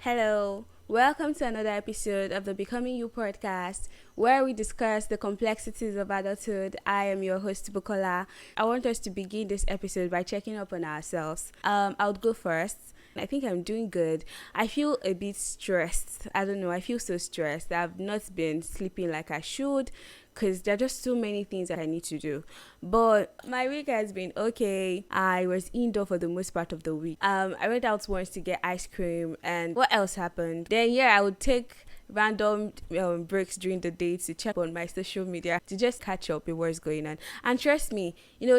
Hello, welcome to another episode of the Becoming You podcast, where we discuss the complexities of adulthood. I am your host, Bukola. I want us to begin this episode by checking up on ourselves. I would go first. I think I'm doing good. I feel a bit stressed. I don't know. I feel so stressed. I've not been sleeping like I should because there are just so many things that I need to do. But my week has been okay. I was indoor for the most part of the week. I went out once to get ice cream, and what else happened? Then I would take random breaks during the day to check on my social media to just catch up with what's going on. And trust me,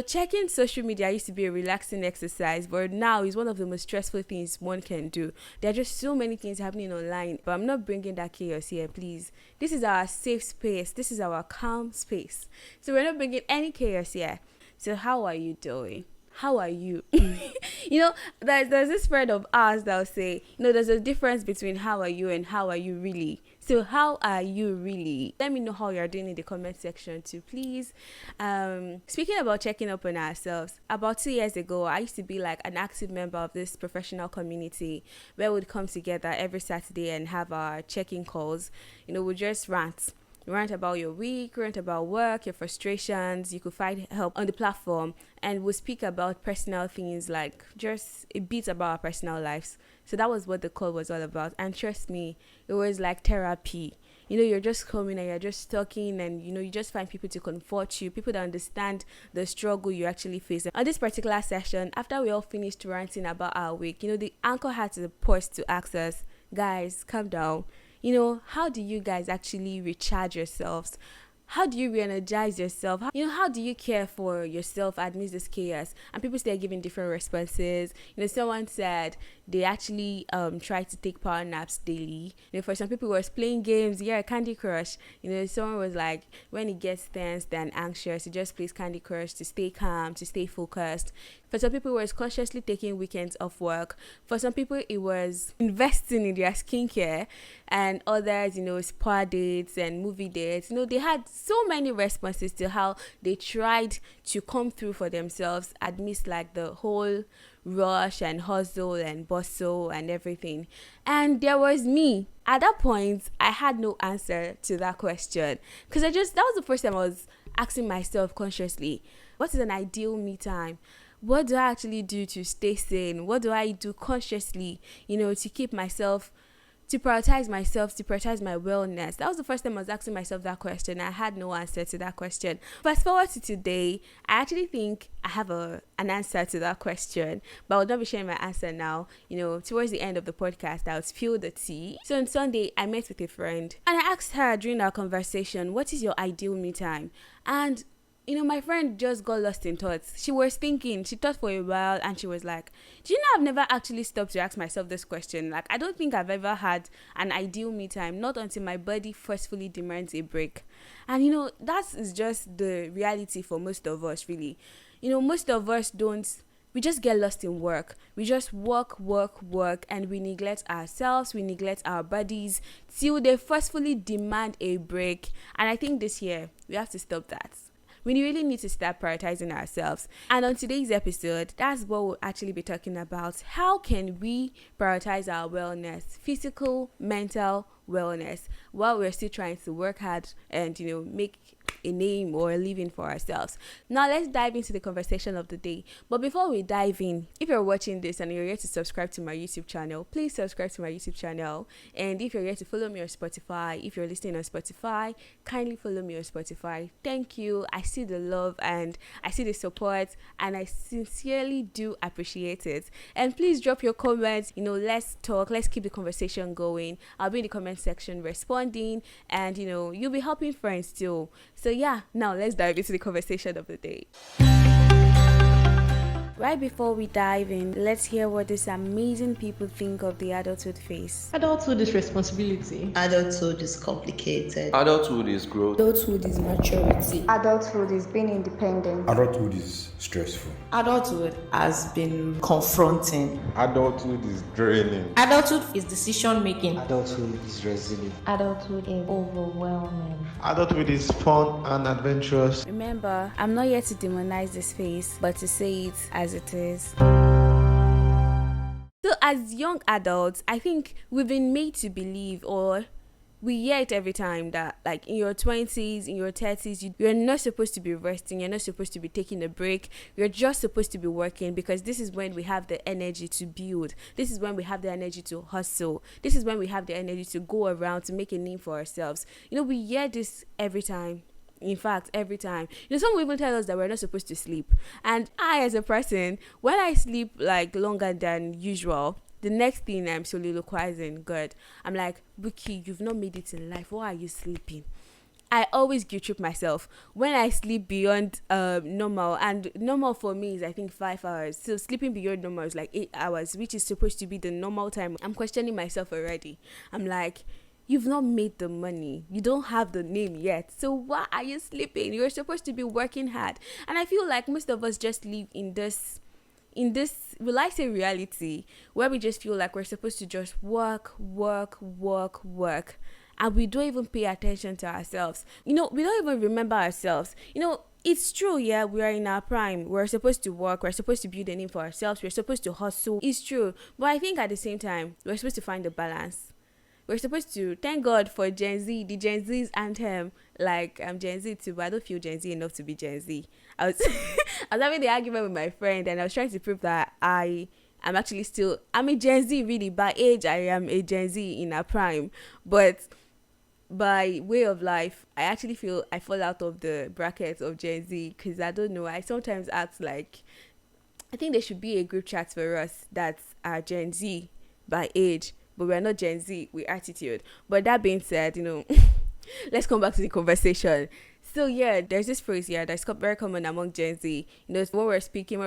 checking social media used to be a relaxing exercise, but now is one of the most stressful things one can do. There are just so many things happening online, but I'm not bringing that chaos here, please. This is our safe space. This is our calm space. So we're not bringing any chaos here. So how are you doing? How are you? There's this friend of ours that will say, there's a difference between how are you and how are you really. So how are you really? Let me know how you're doing in the comment section too, please. Speaking about checking up on ourselves, about 2 years ago, I used to be like an active member of this professional community where we'd come together every Saturday and have our check-in calls. We'd just rant about your week, rant about work, your frustrations. You could find help on the platform, and we'll speak about personal things, like just a bit about our personal lives. So that was what the call was all about. And trust me, it was like therapy. You're just coming and you're just talking, and you just find people to comfort you, people that understand the struggle you actually face. On this particular session, after we all finished ranting about our week, the anchor had to pause to ask us, guys, calm down. How do you guys actually recharge yourselves? How do you re-energize yourself? How do you care for yourself amidst this chaos? And people start giving different responses. Someone said they actually try to take power naps daily. For some people, it was playing games. Candy Crush. Someone was like, when it gets tense and anxious, he just plays Candy Crush to stay calm, to stay focused. For some people, it was consciously taking weekends off work. For some people, it was investing in their skincare. And others, spa dates and movie dates. They had so many responses to how they tried to come through for themselves amidst like the whole rush and hustle and bustle and everything. And there was me. At that point, I had no answer to that question, because that was the first time I was asking myself consciously, what is an ideal me time? What do I actually do to stay sane? What do I do consciously, to keep myself, to prioritize myself, to prioritize my wellness? That was the first time I was asking myself that question. I had no answer to that question. Fast forward to today, I actually think I have an answer to that question, but I will not be sharing my answer now. Towards the end of the podcast, I'll spill the tea. So on Sunday, I met with a friend, and I asked her during our conversation, what is your ideal me time? And my friend just got lost in thoughts. She was thinking, she thought for a while, and she was like, do you know, I've never actually stopped to ask myself this question. Like, I don't think I've ever had an ideal me time, not until my body forcefully demands a break. And that is just the reality for most of us, really. Most of us we just get lost in work. We just work, and we neglect ourselves, we neglect our bodies till they forcefully demand a break. And I think this year, we have to stop that. We really need to start prioritizing ourselves. And on today's episode, that's what we'll actually be talking about. How can we prioritize our wellness, physical, mental wellness, while we're still trying to work hard and, make a name or a living for ourselves? Now let's dive into the conversation of the day. But before we dive in, if you're watching this and you're yet to subscribe to my YouTube channel, please subscribe to my YouTube channel. And if you're yet to follow me on Spotify, if you're listening on Spotify, kindly follow me on Spotify. Thank you. I see the love and I see the support, and I sincerely do appreciate it. And please drop your comments. Let's talk, let's keep the conversation going. I'll be in the comment section responding, and you'll be helping friends too. So now let's dive into the conversation of the day. Right before we dive in, let's hear what these amazing people think of the adulthood phase. Adulthood is responsibility. Adulthood is complicated. Adulthood is growth. Adulthood is maturity. Adulthood is being independent. Adulthood is stressful. Adulthood has been confronting. Adulthood is draining. Adulthood is decision making. Adulthood is resilient. Adulthood is overwhelming. Adulthood is fun and adventurous. Remember, I'm not here to demonize this phase, but to say it as it is. So as young adults, I think we've been made to believe, or we hear it every time, that like in your 20s, in your 30s, you're not supposed to be resting, you're not supposed to be taking a break, you're just supposed to be working, because this is when we have the energy to build, this is when we have the energy to hustle, this is when we have the energy to go around to make a name for ourselves. We hear this every time. In fact, every time. Some will even tell us that we're not supposed to sleep. And I, as a person, when I sleep like longer than usual, the next thing I'm soliloquizing, God, I'm like, Buki, you've not made it in life. Why are you sleeping? I always guilt trip myself when I sleep beyond normal, and normal for me is I think 5 hours. So sleeping beyond normal is like 8 hours, which is supposed to be the normal time. I'm questioning myself already. I'm like, you've not made the money, you don't have the name yet, so why are you sleeping? You're supposed to be working hard. And I feel like most of us just live in this will I say reality, where we just feel like we're supposed to just work, and we don't even pay attention to ourselves. We don't even remember ourselves. It's true, yeah, we are in our prime. We're supposed to work, we're supposed to build a name for ourselves, we're supposed to hustle. It's true. But I think at the same time, we're supposed to find a balance. We're supposed to thank God for Gen Z, the Gen Z's anthem. Like, I'm Gen Z too, but I don't feel Gen Z enough to be Gen Z. I was having the argument with my friend, and I was trying to prove that I'm a Gen Z really. By age, I am a Gen Z in a prime. But by way of life, I actually feel I fall out of the bracket of Gen Z, because I don't know. I sometimes act like, I think there should be a group chat for us that's Gen Z by age, but we're not Gen Z with attitude. But that being said, let's come back to the conversation. So yeah, there's this phrase here that's very common among Gen Z. When we're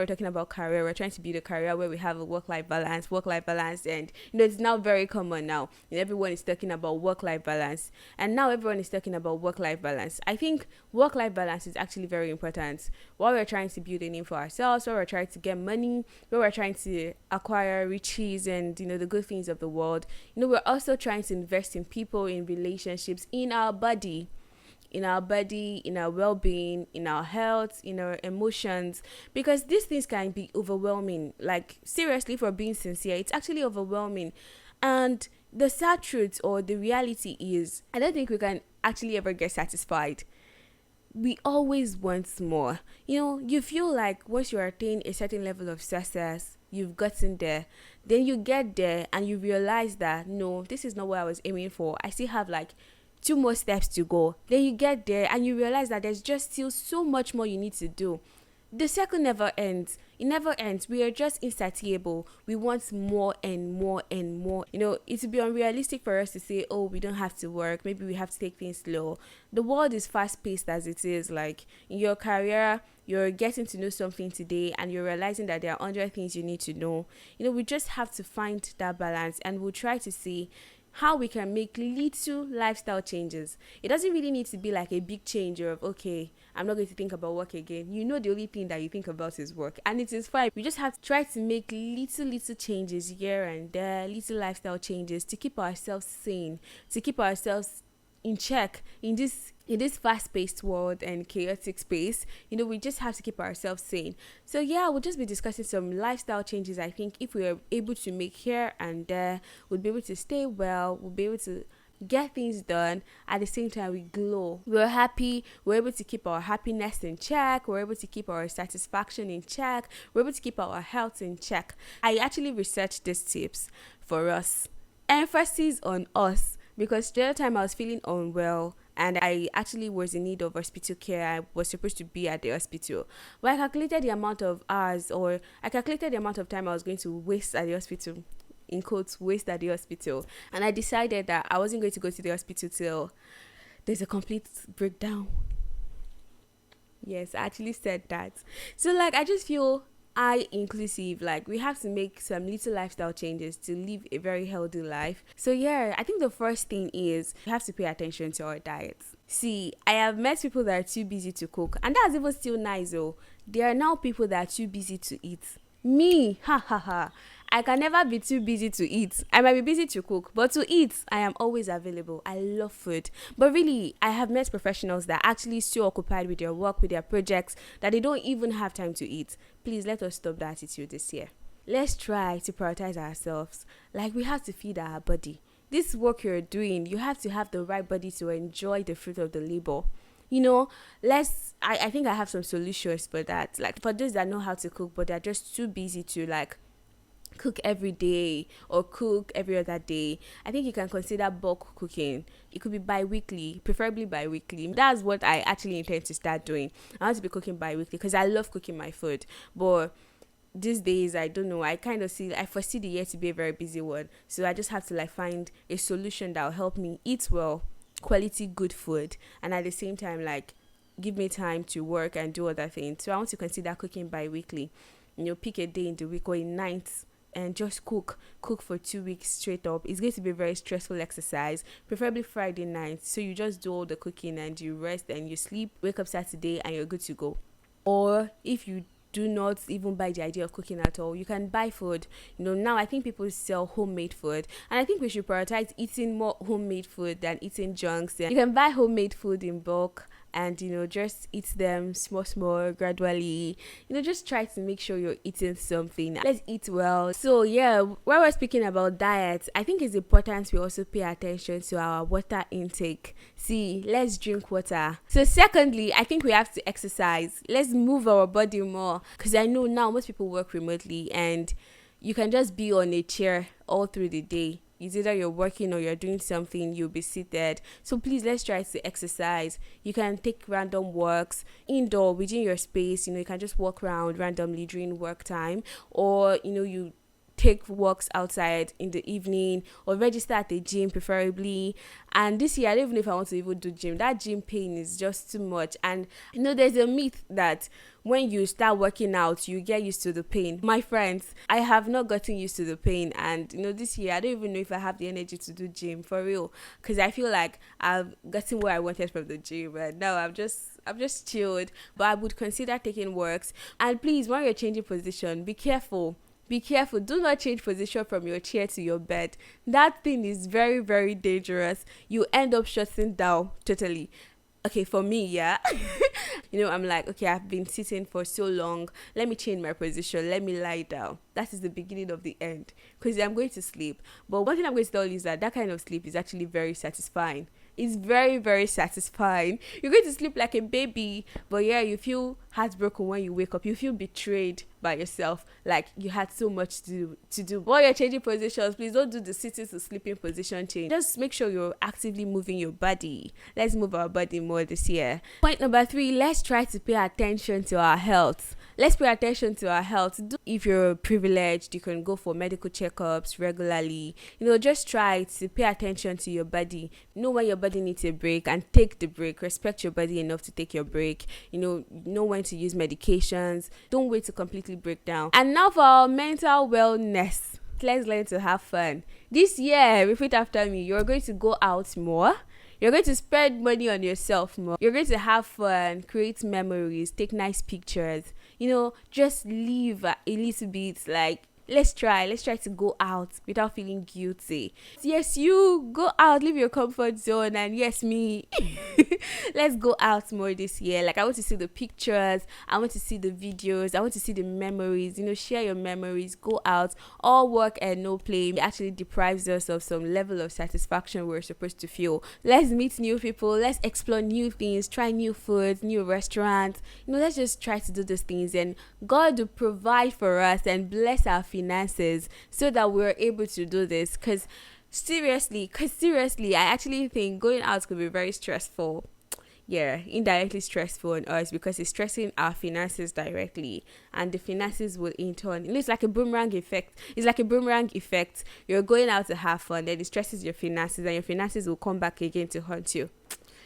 talking about career, we're trying to build a career where we have a work-life balance, and it's now very common now. And everyone is talking about work-life balance, and now everyone is talking about work-life balance. I think work-life balance is actually very important. While we're trying to build a name for ourselves, while we're trying to get money, while we're trying to acquire riches and the good things of the world, we're also trying to invest in people, in relationships, in our body, in our well-being, in our health, in our emotions, because these things can be overwhelming. Like, seriously, for being sincere, it's actually overwhelming. And the sad truth, or the reality, is I don't think we can actually ever get satisfied. We always want more. You feel like once you attain a certain level of success, you've gotten there, then you get there and you realize that no, this is not what I was aiming for. I still have like 2 more steps to go. Then you get there and you realize that there's just still so much more you need to do. The cycle never ends. It never ends. We are just insatiable. We want more and more and more. It would be unrealistic for us to say, oh, we don't have to work. Maybe we have to take things slow. The world is fast-paced as it is. Like, in your career, you're getting to know something today and you're realizing that there are 100 things you need to know. We just have to find that balance, and we'll try to see how we can make little lifestyle changes. It doesn't really need to be like a big change of, okay, I'm not going to think about work again. The only thing that you think about is work, and it is fine. We just have to try to make little changes here and there, little lifestyle changes to keep ourselves sane, to keep ourselves in check in this fast-paced world and chaotic space. We just have to keep ourselves sane. So yeah, we'll just be discussing some lifestyle changes. I think if we are able to make here and there, we'll be able to stay well, we'll be able to get things done. At the same time, we glow, we're happy, we're able to keep our happiness in check, we're able to keep our satisfaction in check, we're able to keep our health in check. I actually researched these tips for us, emphasis on us, because the other time I was feeling unwell and I actually was in need of hospital care. I was supposed to be at the hospital, but I calculated the amount of hours, or I calculated the amount of time I was going to waste at the hospital, in quotes, waste at the hospital, and I decided that I wasn't going to go to the hospital till there's a complete breakdown. Yes, I actually said that. So like, I just feel inclusive, like we have to make some little lifestyle changes to live a very healthy life. So yeah, I think the first thing is we have to pay attention to our diets. See, I have met people that are too busy to cook, and that's even still nice though. There are now people that are too busy to eat. Me, I can never be too busy to eat. I might be busy to cook, but to eat, I am always available. I love food. But really, I have met professionals that are actually so occupied with their work, with their projects, that they don't even have time to eat. Please, let us stop that attitude this year. let's try to prioritize ourselves. Like, we have to feed our body. This work you're doing, you have to have the right body to enjoy the fruit of the labor. I think I have some solutions for that. Like, for those that know how to cook, but they're just too busy to like cook every day or cook every other day, I think you can consider bulk cooking. It could be bi-weekly, preferably bi-weekly. That's what I actually intend to start doing. I want to be cooking bi-weekly because I love cooking my food. But these days, I don't know, I foresee the year to be a very busy one. So I just have to like find a solution that will help me eat well, quality good food, and at the same time like give me time to work and do other things. So I want to consider cooking bi-weekly. Pick a day in the week or a night and just cook for 2 weeks straight up. It's going to be a very stressful exercise, preferably Friday night. So you just do all the cooking and you rest and you sleep, wake up Saturday and you're good to go. Or if you do not even buy the idea of cooking at all, you can buy food. Now I think people sell homemade food, and I think we should prioritize eating more homemade food than eating junks. You can buy homemade food in bulk and just eat them small gradually. Just try to make sure you're eating something. Let's eat well. So yeah, while we're speaking about diet, I think it's important we also pay attention to our water intake. See, let's drink water. So secondly, I think we have to exercise. Let's move our body more, because I know now most people work remotely and you can just be on a chair all through the day. It's either you're working or you're doing something, you'll be seated. So please, let's try to exercise. You can take random walks indoor within your space. You can just walk around randomly during work time, or you take walks outside in the evening, or register at a gym preferably. And this year, I don't even know if I want to even do gym. That gym pain is just too much. And there's a myth that when you start working out, you get used to the pain. My friends, I have not gotten used to the pain. And this year, I don't even know if I have the energy to do gym for real, because I feel like I've gotten what I wanted from the gym, and now I'm just chilled. But I would consider taking walks. And please, when you're changing position, be careful. Do not change position from your chair to your bed. That thing is very, very dangerous. You end up shutting down totally. Okay, for me, yeah. I'm like, okay, I've been sitting for so long. Let me change my position. Let me lie down. That is the beginning of the end, because I'm going to sleep. But one thing I'm going to tell you is that kind of sleep is actually very satisfying. It's very, very satisfying. You're going to sleep like a baby, but yeah, you feel heartbroken when you wake up. You feel betrayed by yourself, like you had so much to do. While you're changing positions, please don't do the sitting to sleeping position change. Just make sure you're actively moving your body. Let's move our body more this year. Point number 3, let's try to pay attention to our health. Let's pay attention to our health. If you're privileged, you can go for medical checkups regularly. Just try to pay attention to your body. Know when your body needs a break and take the break. Respect your body enough to take your break. Know when to use medications. Don't wait to completely break down. And now for our mental wellness. Let's learn to have fun. This year, repeat after me, you're going to go out more. You're going to spend money on yourself more. You're going to have fun, create memories, take nice pictures. Just live a little bit. Like, let's try to go out without feeling guilty. Yes, you go out, leave your comfort zone, and yes, me. Let's go out more this year. Like, I want to see the pictures, I want to see the videos, I want to see the memories. Share your memories, go out. All work and no play actually deprives us of some level of satisfaction we're supposed to feel. Let's meet new people, let's explore new things, try new foods, new restaurants. Let's just try to do those things, and God will provide for us and bless our finances so that we're able to do this. Because seriously, I actually think going out could be very stressful. Yeah, indirectly stressful on us, because it's stressing our finances directly, and the finances will in turn, it's like a boomerang effect. You're going out to have fun, then it stresses your finances, and your finances will come back again to haunt you.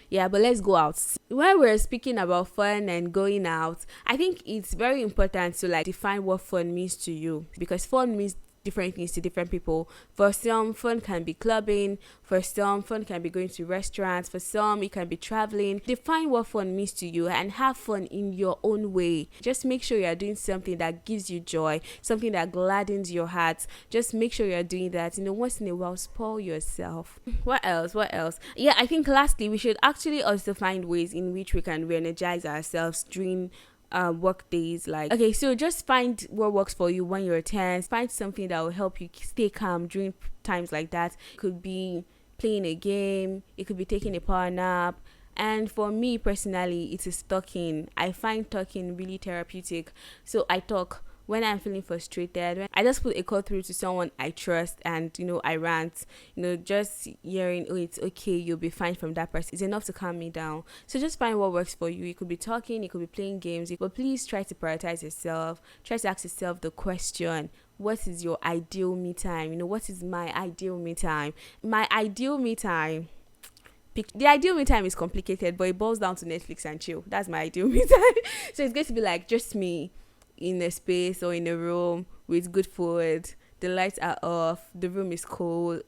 Yeah, but let's go out. When we're speaking about fun and going out, I think it's very important to define what fun means to you, because fun means different things to different people. For some, fun can be clubbing. For some, fun can be going to restaurants. For some, it can be traveling. Define what fun means to you and have fun in your own way. Just make sure you're doing something that gives you joy, something that gladdens your heart. Just make sure you're doing that. Once in a while, spoil yourself. What else? Yeah, I think lastly, we should actually also find ways in which we can re-energize ourselves during work days. Like, okay, so just find what works for you when you're tense. Find something that will help you stay calm during times like that. It could be playing a game, it could be taking a power nap. And for me personally, it is talking. I find talking really therapeutic. So I talk when I'm feeling frustrated. When I just put a call through to someone I trust, and I rant. Just hearing, oh, it's okay, you'll be fine from that person is enough to calm me down. So just find what works for you. You could be talking, you could be playing games, but please try to prioritize yourself. Try to ask yourself the question: what is your ideal me time? What is my ideal me time? My ideal me time. The ideal me time is complicated, but it boils down to Netflix and chill. That's my ideal me time. So it's going to be like just me in a space or in a room with good food. The lights are off. The room is cold.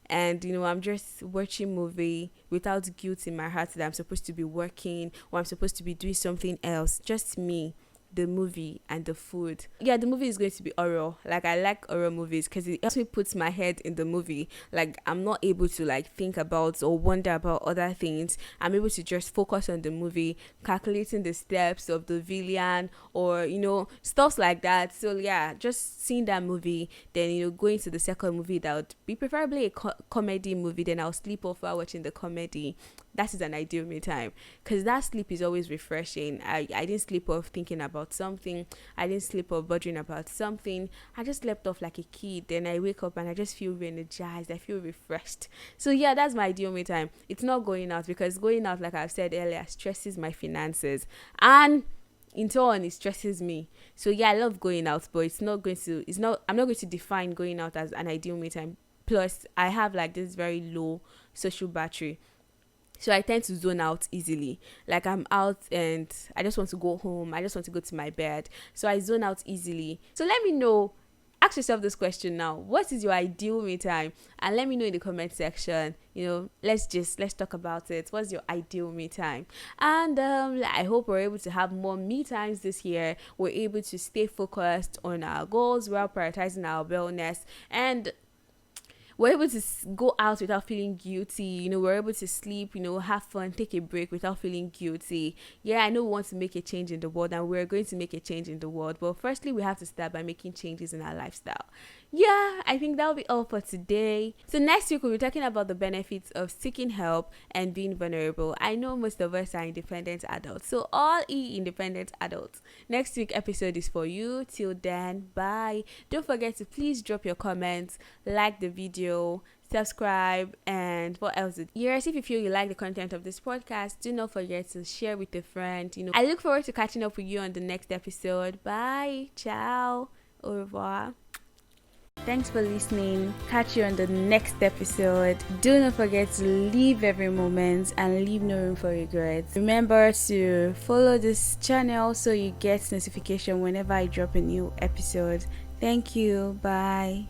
And I'm just watching movie without guilt in my heart that I'm supposed to be working or I'm supposed to be doing something else. Just me, the movie, and the food. Yeah, the movie is going to be horror. Like, I like horror movies because it helps me put my head in the movie. Like, I'm not able to think about or wonder about other things. I'm able to just focus on the movie, calculating the steps of the villain or stuff like that. So yeah, just seeing that movie, then going to the second movie that would be preferably a comedy movie. Then I'll sleep off while watching the comedy. That is an ideal me time because that sleep is always refreshing. I didn't sleep off thinking about something. I didn't sleep off bothering about something. I just slept off like a kid. Then I wake up and I just feel re-energized. I feel refreshed. So yeah, that's my ideal me time. It's not going out because going out, like I've said earlier, stresses my finances, and in turn it stresses me. So yeah, I love going out, but I'm not going to define going out as an ideal me time. Plus, I have this very low social battery. So I tend to zone out easily. Like, I'm out and I just want to go home. I just want to go to my bed. So I zone out easily. So let me know. Ask yourself this question now. What is your ideal me time? And let me know in the comment section. Let's talk about it. What's your ideal me time? And I hope we're able to have more me times this year. We're able to stay focused on our goals while prioritizing our wellness, and we're able to go out without feeling guilty. We're able to sleep, have fun, take a break without feeling guilty. Yeah, I know we want to make a change in the world, and we're going to make a change in the world. But firstly, we have to start by making changes in our lifestyle. Yeah, I think that'll be all for today. So next week, we'll be talking about the benefits of seeking help and being vulnerable. I know most of us are independent adults. So all independent adults, next week episode is for you. Till then, bye. Don't forget to please drop your comments, like the video, subscribe, and what else? Yes, if you feel you like the content of this podcast, do not forget to share with a friend. I look forward to catching up with you on the next episode. Bye. Ciao. Au revoir. Thanks for listening. Catch you on the next episode. Do not forget to live every moment and leave no room for regrets. Remember to follow this channel so you get notification whenever I drop a new episode. Thank you. Bye.